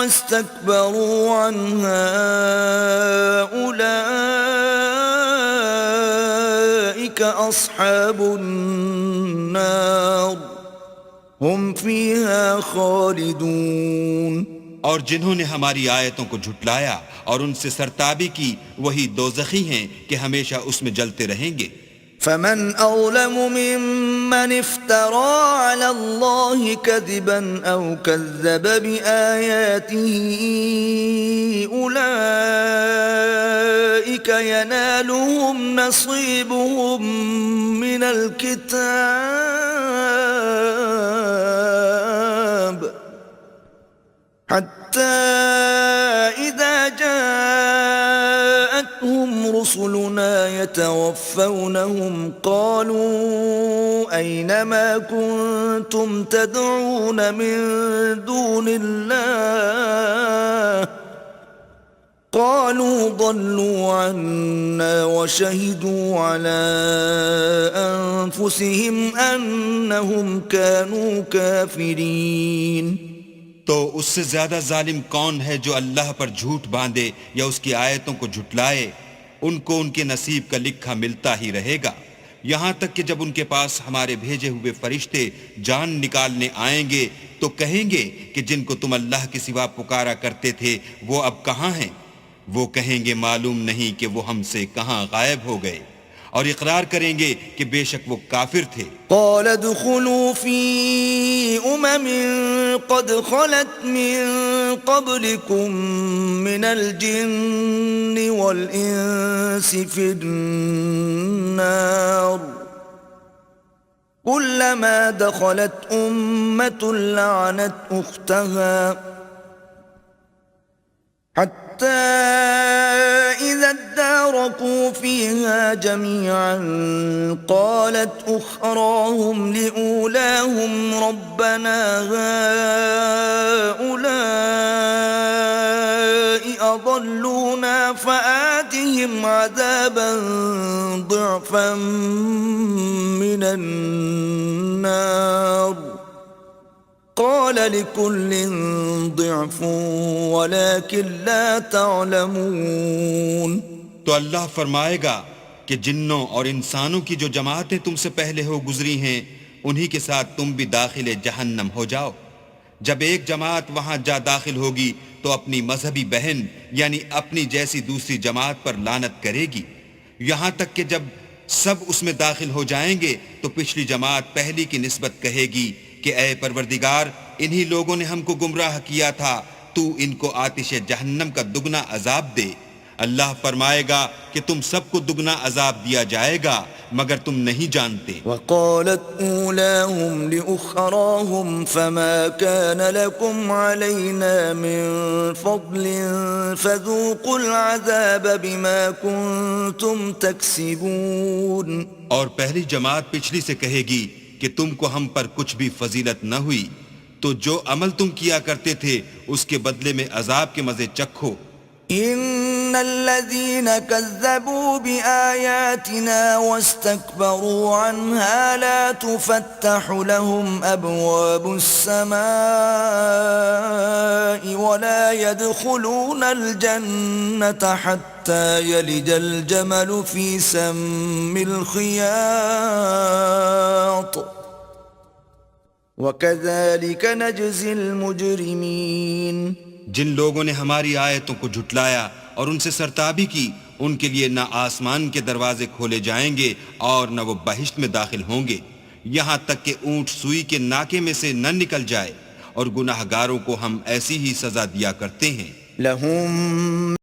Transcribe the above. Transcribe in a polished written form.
واستكبروا عنها أولئك أصحاب النار هم فيها خالدون। और जिन्होंने हमारी आयतों को झुटलाया और उनसे सरताबी की वही दोज़खी हैं कि हमेशा उसमें जलते रहेंगे। فمن أظلم ممن افترى على الله كذبا أو كذب بآياته أولئك ينالهم نصيبهم من الكتاب حتى إذا جاءتهم رسلنا يتوفونهم قالوا أين ما كنتم تدعون من دون الله قالوا ضلوا عنا وشهدوا على أنفسهم أنهم كانوا كافرين। तो उससे ज्यादा जालिम कौन है जो अल्लाह पर झूठ बांधे या उसकी आयतों को झुटलाए। उनको उनके नसीब का लिखा मिलता ही रहेगा, यहां तक कि जब उनके पास हमारे भेजे हुए फरिश्ते जान निकालने आएंगे तो कहेंगे कि जिनको तुम अल्लाह के सिवा पुकारा करते थे वो अब कहां हैं। वो कहेंगे मालूम नहीं कि वो हमसे कहां गायब हो गए, और इकरार करेंगे कि बेशक वो काफिर थे। قال ادخلوا في أمم قد خلت من قبلكم من الجن والإنس في النار كلما دخلت أمة لعنت أختها حتى إذا اداركوا فيها جميعا قالت أخراهم لأولاهم ربنا هؤلاء أضلونا فآتهم عذابا ضعفا من النار قال لكل ضعف ولكن لا تعلمون। तो अल्लाह फरमाएगा कि जिन्नों और इंसानों की जो जमातें तुमसे पहले हो गुजरी हैं उन्हीं के साथ तुम भी दाखिले जहन्नम हो जाओ। जब एक जमात वहां जा दाखिल होगी तो अपनी मजहबी बहन यानी अपनी जैसी दूसरी जमात पर लानत करेगी, यहां तक कि जब सब उसमें दाखिल हो जाएंगे तो पिछली जमात पहली की निस्बत कहेगी कि ऐ परवरदिगार, इन्हीं लोगों ने हमको गुमराह किया था, तू इनको आतिश जहन्नम का दुगना अजाब दे। अल्लाह फरमाएगा कि तुम सबको दुगना अजाब दिया जाएगा मगर तुम नहीं जानते। वक़ालत ऊलाहुम लिउखराहुम फमा कान लकुम अलैना मिन फ़ज़लिन फ़ज़ूक़ुल अज़ाब बिमा कुन्तुम तक्सिबून। और पहली जमात पिछली से कहेगी कि तुमको हम पर कुछ भी फजीलत न हुई, तो जो अमल तुम किया करते थे उसके बदले में अजाब के मजे चखो। इन्नल्लज़ीन कज़्ज़बू बिआयातिना वस्तकबरू अन्हा ला तुफ़त्तहु लहुम अब्वाबुस समाई वला यदखुलूनल जन्नता हत्ता यलिजल जमलु फी सम्मिल खियात वकज़ालिक नजज़िल मुजरिमीन। जिन लोगों ने हमारी आयतों को झुटलाया और उनसे सरताबी की, उनके लिए न आसमान के दरवाजे खोले जाएंगे और न वो बहिश्त में दाखिल होंगे, यहाँ तक कि ऊंट सुई के नाके में से न निकल जाए। और गुनाहगारों को हम ऐसी ही सजा दिया करते हैं।